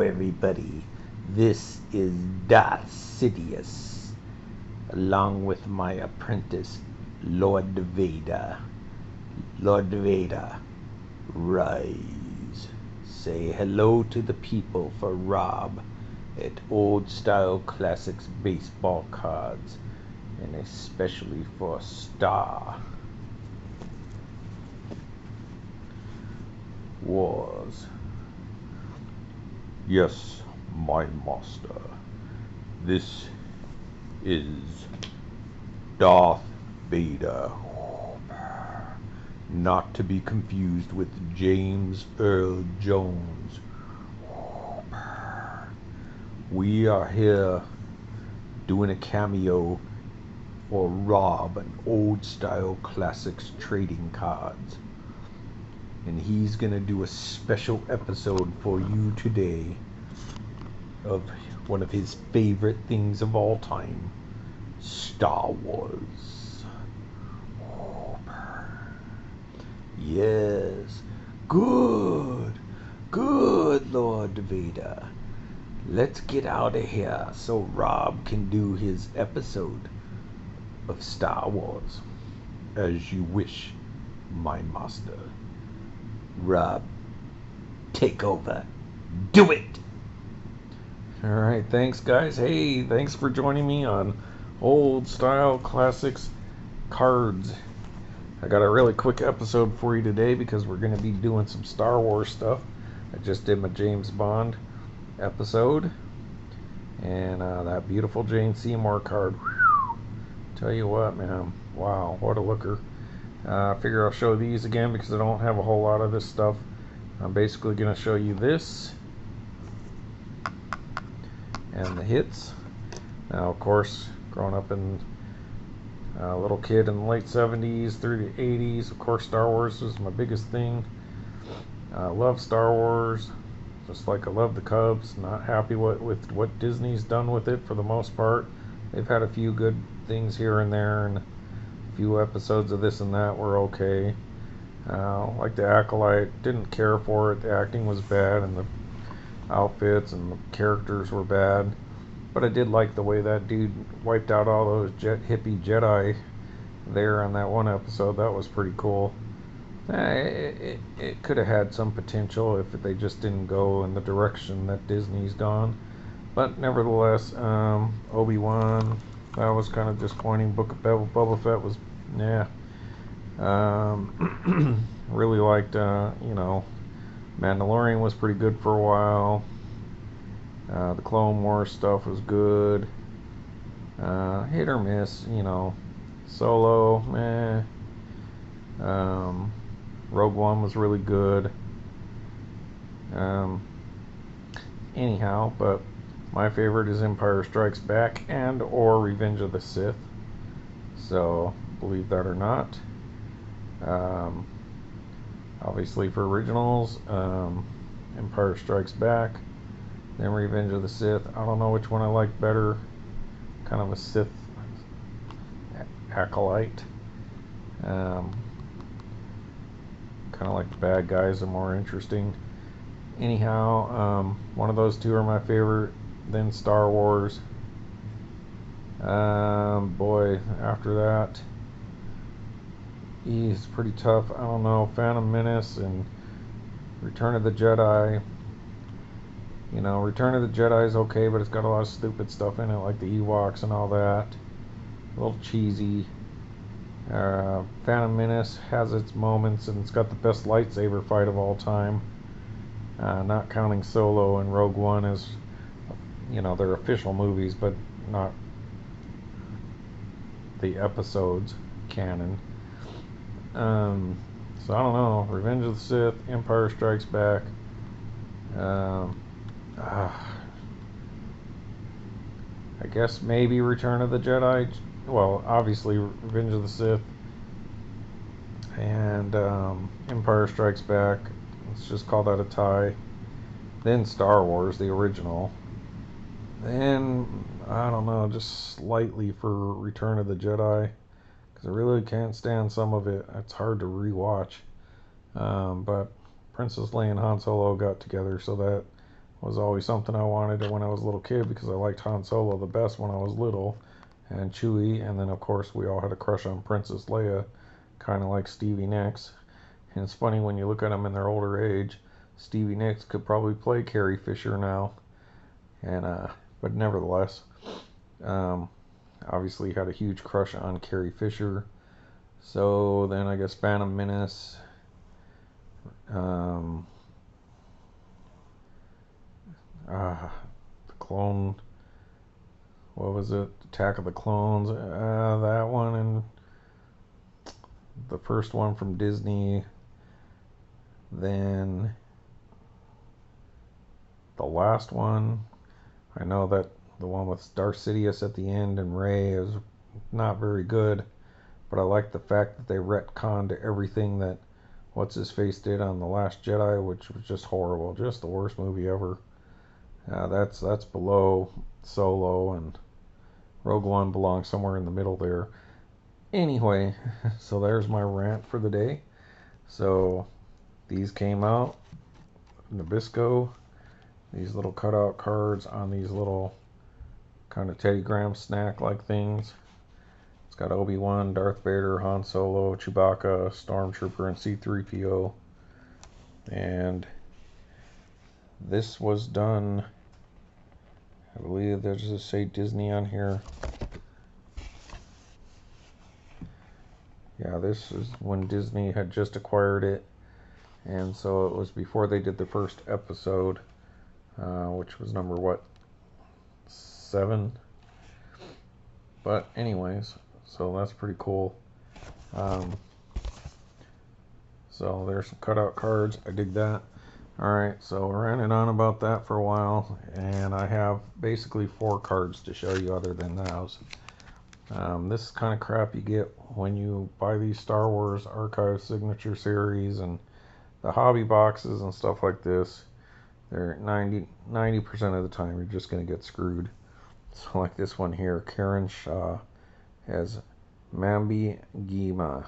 everybody. This is Darth Sidious, along with my apprentice, Lord Vader. Lord Vader, rise. Say hello to the people for Rob at Old Style Classics baseball cards, and especially for Star Wars. Yes, my master. This is Darth Vader. Not to be confused with James Earl Jones. We are here doing a cameo for Rob, an Old Style Classics trading cards. And he's gonna do a special episode for you today of one of his favorite things of all time, Star Wars. Yes, good, Lord Vader. Let's get out of here so Rob can do his episode of Star Wars. As you wish, my master. Rob, take over. Do it! Alright, thanks guys. Hey, thanks for joining me on Old Style Classics Cards. I got a really quick episode for you today because we're going to be doing some Star Wars stuff. I just did my James Bond episode. And that beautiful Jane Seymour card. Whew. Tell you what, man. Wow, what a looker. I figure I'll show these again because I don't have a whole lot of this stuff. I'm basically going to show you this and the hits. Now, of course, growing up in a little kid in the late 70s through the 80s, of course, Star Wars was my biggest thing. I love Star Wars, just like I love the Cubs. Not happy with what Disney's done with it for the most part. They've had a few good things here and there, and few episodes of this and that were okay. Like the Acolyte, didn't care for it. The acting was bad, and the outfits and the characters were bad. But I did like the way that dude wiped out all those hippie Jedi there on that one episode. That was pretty cool. It could have had some potential if they just didn't go in the direction that Disney's gone. But nevertheless, Obi-Wan, that was kind of disappointing. Book of Boba Fett was, yeah. Really liked, Mandalorian was pretty good for a while. The Clone Wars stuff was good. Hit or miss, Solo, meh. Rogue One was really good. Anyhow, but my favorite is Empire Strikes Back and or Revenge of the Sith. So, believe that or not. Obviously for originals, Empire Strikes Back, then Revenge of the Sith. I don't know which one I like better. Kind of a Sith acolyte. Kind of like the bad guys are more interesting. Anyhow, one of those two are my favorite. Then Star Wars. Boy, after that, it's pretty tough. I don't know, Phantom Menace and Return of the Jedi. Return of the Jedi is okay, but it's got a lot of stupid stuff in it, like the Ewoks and all that. A little cheesy. Phantom Menace has its moments, and it's got the best lightsaber fight of all time. Not counting Solo and Rogue One as, they're official movies, but not the episodes canon. So I don't know. Revenge of the Sith, Empire Strikes Back. I guess maybe Return of the Jedi. Well, obviously Revenge of the Sith and Empire Strikes Back. Let's just call that a tie. Then Star Wars, the original. Then, I don't know, just slightly for Return of the Jedi. Because I really can't stand some of it. It's hard to rewatch. But Princess Leia and Han Solo got together, so that was always something I wanted when I was a little kid because I liked Han Solo the best when I was little, and Chewie, and then of course we all had a crush on Princess Leia, kind of like Stevie Nicks. And it's funny when you look at them in their older age, Stevie Nicks could probably play Carrie Fisher now, and but nevertheless, um, obviously had a huge crush on Carrie Fisher. So then I guess Phantom Menace, um, the clone, what was it? Attack of the Clones, that one, and the first one from Disney. Then the last one, I know that the one with Darth Sidious at the end and Rey is not very good, but I like the fact that they retconned everything that what's his face did on The Last Jedi, which was just horrible, just the worst movie ever. That's below Solo, and Rogue One belongs somewhere in the middle there. Anyway, so there's my rant for the day. So these came out, Nabisco, these little cutout cards on these little kind of Teddy Graham snack like things. It's got Obi-Wan, Darth Vader, Han Solo, Chewbacca, Stormtrooper, and C-3PO. And this was done, I believe there's a say Disney on here. Yeah, this is when Disney had just acquired it, and so it was before they did the first episode, which was number 7. But anyways, so that's pretty cool. So there's some cutout cards. I dig that. Alright, so I ran it on about that for a while, and I have basically 4 cards to show you other than those. This is kind of crap you get when you buy these Star Wars Archive Signature Series and the hobby boxes and stuff like this. They're 90% of the time you're just going to get screwed. So like this one here, Karen Shaw has Mambi Gima.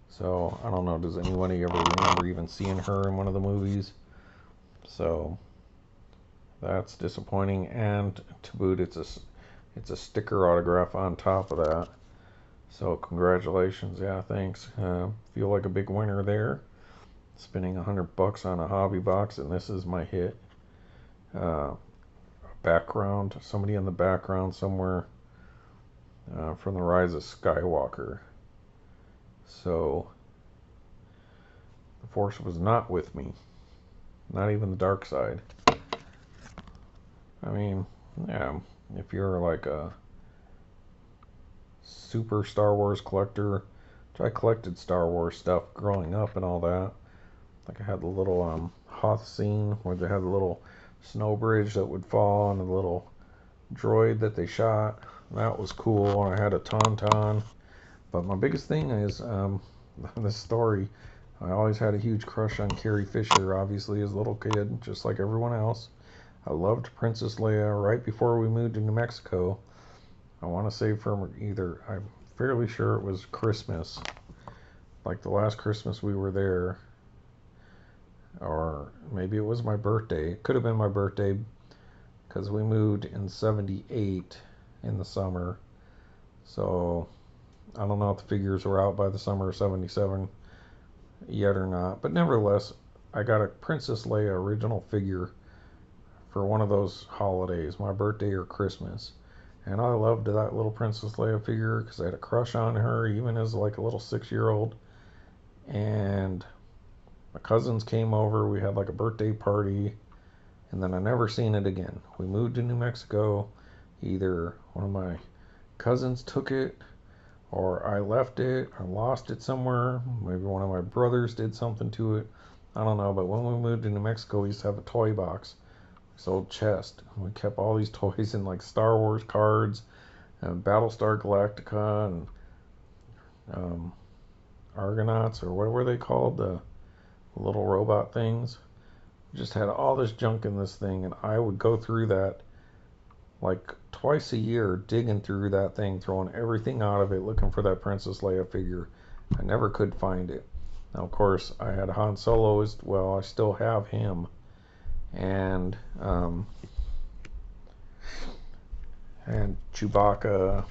So I don't know, does anybody ever remember even seeing her in one of the movies? So that's disappointing, and to boot it's a sticker autograph on top of that. So congratulations, yeah, thanks. Feel like a big winner there. Spending $100 on a hobby box, and this is my hit. Background, somebody in the background somewhere from The Rise of Skywalker. So the Force was not with me, not even the dark side. I mean, yeah, if you're like a super Star Wars collector, which I collected Star Wars stuff growing up and all that. Like I had the little Hoth scene where they had the little snow bridge that would fall and the little droid that they shot. That was cool. I had a Tauntaun. But my biggest thing is this story. I always had a huge crush on Carrie Fisher, obviously, as a little kid, just like everyone else. I loved Princess Leia right before we moved to New Mexico. I want to say from either, I'm fairly sure it was Christmas, like the last Christmas we were there, or maybe it was my birthday. It could have been my birthday because we moved in 78 in the summer. So I don't know if the figures were out by the summer of 77 yet or not, but nevertheless, I got a Princess Leia original figure for one of those holidays, my birthday or Christmas. And I loved that little Princess Leia figure because I had a crush on her even as like a little 6-year-old. And my cousins came over, we had like a birthday party, and then I never seen it again. We moved to New Mexico. Either one of my cousins took it, or I left it, or lost it somewhere. Maybe one of my brothers did something to it. I don't know, but when we moved to New Mexico, we used to have a toy box, this old chest. We kept all these toys in like Star Wars cards, and Battlestar Galactica, and Argonauts, or what were they called? The little robot things. We just had all this junk in this thing, and I would go through that like twice a year, digging through that thing, throwing everything out of it, looking for that Princess Leia figure. I never could find it. Now, of course, I had Han Solo as well. I still have him. and Chewbacca.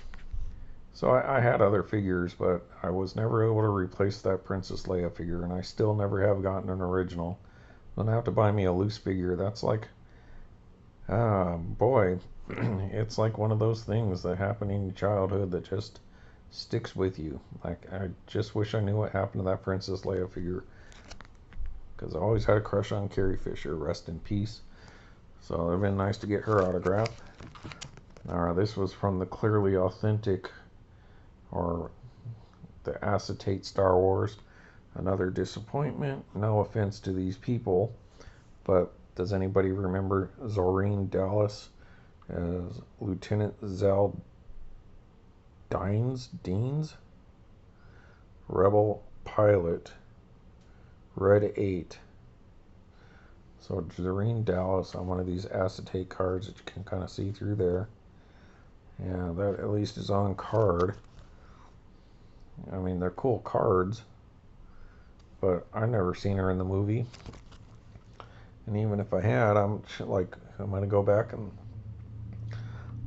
So I had other figures, but I was never able to replace that Princess Leia figure, and I still never have gotten an original. I'm gonna have to buy me a loose figure. That's like, boy, it's like one of those things that happen in your childhood that just sticks with you. Like, I just wish I knew what happened to that Princess Leia figure, because I always had a crush on Carrie Fisher. Rest in peace. So it would have been nice to get her autograph. This was from the Clearly Authentic, or the Acetate Star Wars. Another disappointment. No offense to these people, but does anybody remember Zoreen Dallas as Lieutenant Zal Deans? Rebel pilot, Red 8. So Zoreen Dallas on one of these acetate cards that you can kind of see through there. Yeah, that at least is on card. I mean, they're cool cards, but I've never seen her in the movie. And even if I had, I'm going to go back and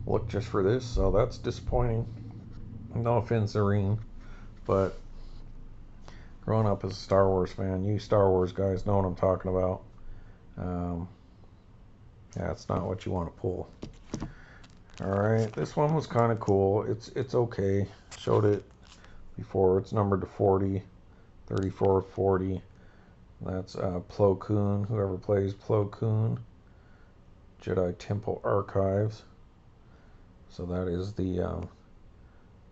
look just for this, so that's disappointing. No offense, Irene, but growing up as a Star Wars fan, you Star Wars guys know what I'm talking about. Yeah, it's not what you want to pull. Alright, this one was kind of cool. It's okay. Showed it before. It's numbered to 40, 34, 40. That's Plo Koon, whoever plays Plo Koon. Jedi Temple Archives. So that is the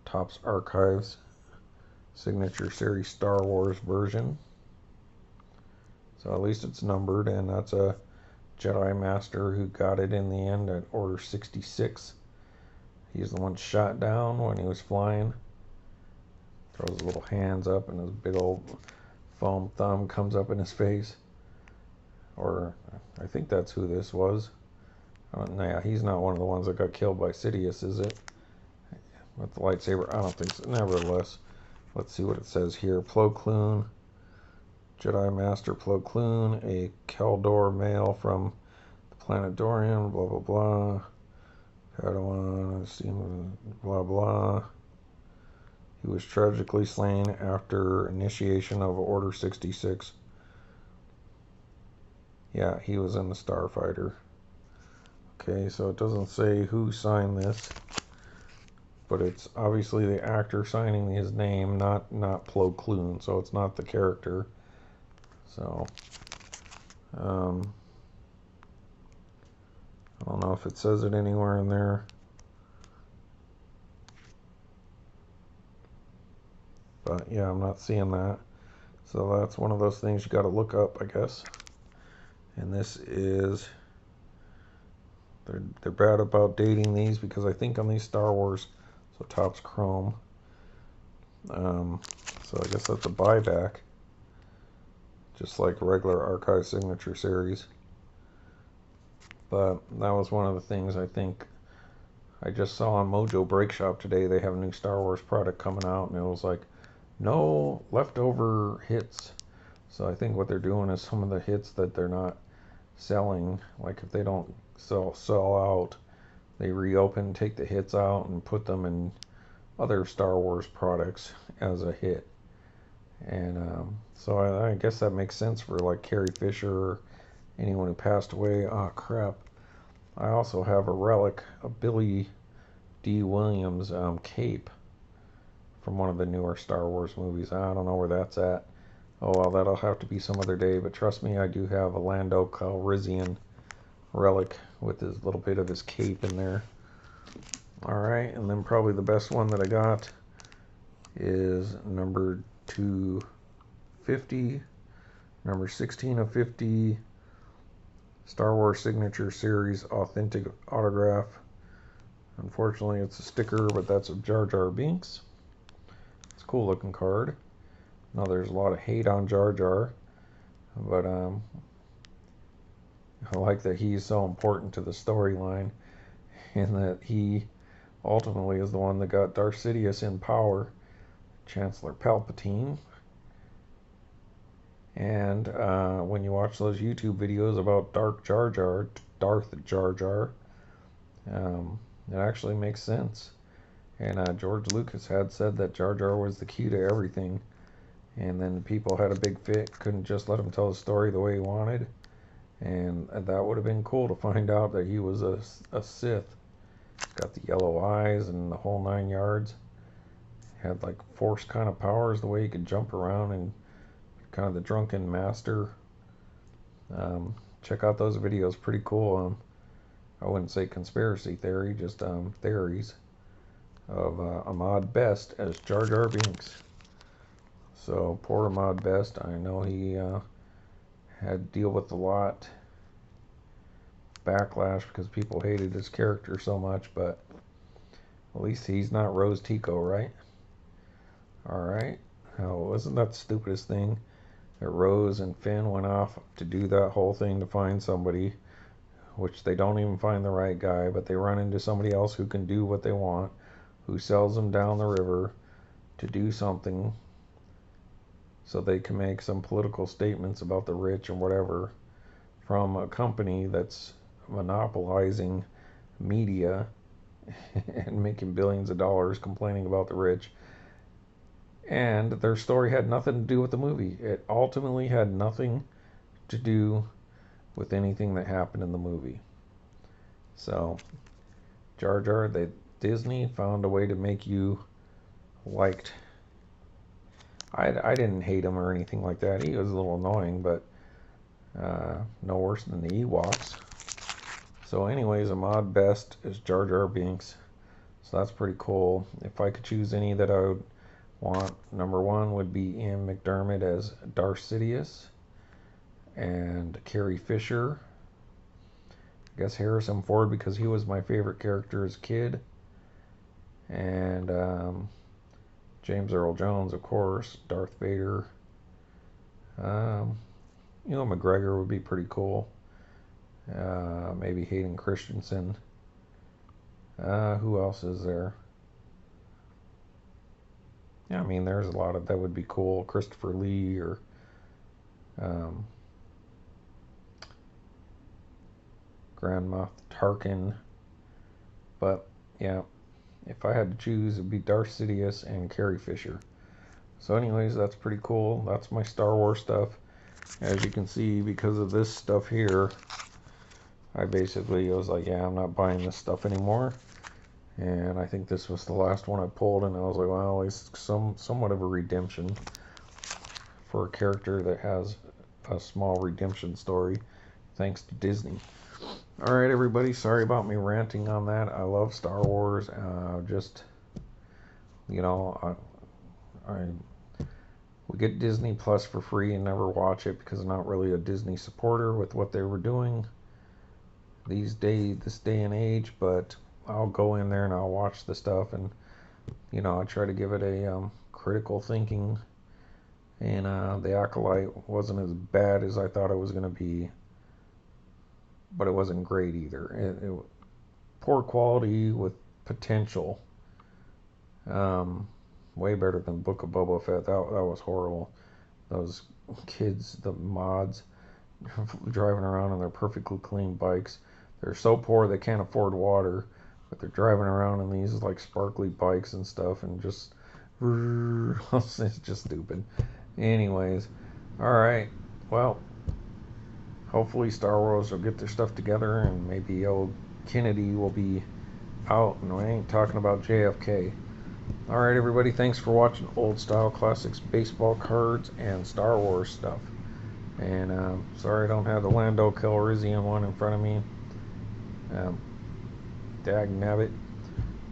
Topps Archives Signature Series Star Wars version. So at least it's numbered, and that's a Jedi Master who got it in the end at Order 66. He's the one shot down when he was flying. Throws his little hands up, and his big old foam thumb comes up in his face. Or I think that's who this was. Yeah, he's not one of the ones that got killed by Sidious, is it? With the lightsaber? I don't think so. Nevertheless, let's see what it says here. Plo Koon, Jedi Master Plo Koon, a Keldor male from the planet Dorian, blah blah blah. Padawan, blah blah. He was tragically slain after initiation of Order 66. Yeah, he was in the Starfighter. Okay, so it doesn't say who signed this, but it's obviously the actor signing his name, not Plo Koon, so it's not the character. So, I don't know if it says it anywhere in there. But yeah, I'm not seeing that. So that's one of those things you got to look up, I guess. And this is, they're bad about dating these, because I think on these Star Wars, so Topps Chrome. So I guess that's a buyback, just like regular Archive Signature Series. But that was one of the things I think I just saw on Mojo Break Shop today. They have a new Star Wars product coming out, and it was like, no leftover hits. So I think what they're doing is some of the hits that they're not selling, like if they don't sell out, they reopen, take the hits out, and put them in other Star Wars products as a hit. And so I guess that makes sense for like Carrie Fisher or anyone who passed away. Oh crap. I also have a relic, a Billy D. Williams cape from one of the newer Star Wars movies. I don't know where that's at. Oh well, that'll have to be some other day, but trust me, I do have a Lando Calrissian relic with his little bit of his cape in there. Alright, and then probably the best one that I got is number 250, number 16 of 50, Star Wars Signature Series Authentic Autograph. Unfortunately, it's a sticker, but that's a Jar Binks. It's a cool looking card. Now there's a lot of hate on Jar Jar, but I like that he's so important to the storyline, and that he ultimately is the one that got Darth Sidious in power, Chancellor Palpatine. And when you watch those YouTube videos about Darth Jar Jar, it actually makes sense. And George Lucas had said that Jar Jar was the key to everything. And then people had a big fit, couldn't just let him tell the story the way he wanted. And that would have been cool to find out that he was a Sith. He's got the yellow eyes and the whole 9 yards. He had like force kind of powers, the way he could jump around, and kind of the drunken master. Check out those videos, pretty cool. I wouldn't say conspiracy theory, just theories of Ahmed Best as Jar Jar Binks. So poor Ahmed Best, I know he had to deal with a lot backlash because people hated his character so much, but at least he's not Rose Tico, right? Alright. Oh, wasn't that the stupidest thing? That Rose and Finn went off to do that whole thing to find somebody, which they don't even find the right guy, but they run into somebody else who can do what they want, who sells them down the river to do something so they can make some political statements about the rich and whatever from a company that's monopolizing media and making billions of dollars complaining about the rich. And their story had nothing to do with the movie. It ultimately had nothing to do with anything that happened in the movie. So Jar Jar, Disney found a way to make you liked. I didn't hate him or anything like that. He was a little annoying, but no worse than the Ewoks. So anyways, Ahmed Best is Jar Jar Binks. So that's pretty cool. If I could choose any that I would want, number one would be Ian McDiarmid as Darth Sidious, and Carrie Fisher. I guess Harrison Ford, because he was my favorite character as a kid. And James Earl Jones, of course, Darth Vader. McGregor would be pretty cool. Maybe Hayden Christensen. Who else is there? Yeah, I mean, there's a lot of that would be cool. Christopher Lee or Grand Moff Tarkin. But yeah, if I had to choose, it'd be Darth Sidious and Carrie Fisher. So anyways, that's pretty cool. That's my Star Wars stuff. As you can see, because of this stuff here, I basically was like, yeah, I'm not buying this stuff anymore. And I think this was the last one I pulled, and I was like, well, at least somewhat of a redemption for a character that has a small redemption story, thanks to Disney. Alright, everybody, sorry about me ranting on that. I love Star Wars. We get Disney Plus for free and never watch it because I'm not really a Disney supporter with what they were doing this day and age, but I'll go in there and I'll watch the stuff, and I try to give it a critical thinking. And The Acolyte wasn't as bad as I thought it was going to be, but it wasn't great either. It poor quality with potential. Way better than Book of Boba Fett. That was horrible. Those kids, the mods, driving around on their perfectly clean bikes. They're so poor they can't afford water, but they're driving around in these like sparkly bikes and stuff, and just it's just stupid. Anyways, alright, well, hopefully Star Wars will get their stuff together, and maybe old Kennedy will be out, and we ain't talking about JFK. Alright, everybody, thanks for watching Old Style Classics baseball cards and Star Wars stuff. And sorry I don't have the Lando Calrissian one in front of me. Dag nabbit.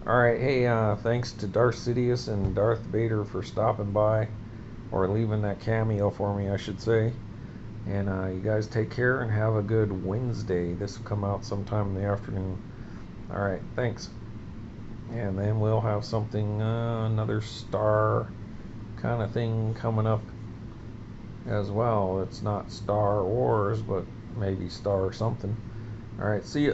Alright, hey, thanks to Darth Sidious and Darth Vader for stopping by, or leaving that cameo for me, I should say. And you guys take care and have a good Wednesday. This will come out sometime in the afternoon. Alright, thanks. And then we'll have something, another Star kind of thing coming up as well. It's not Star Wars, but maybe Star something. Alright, see ya.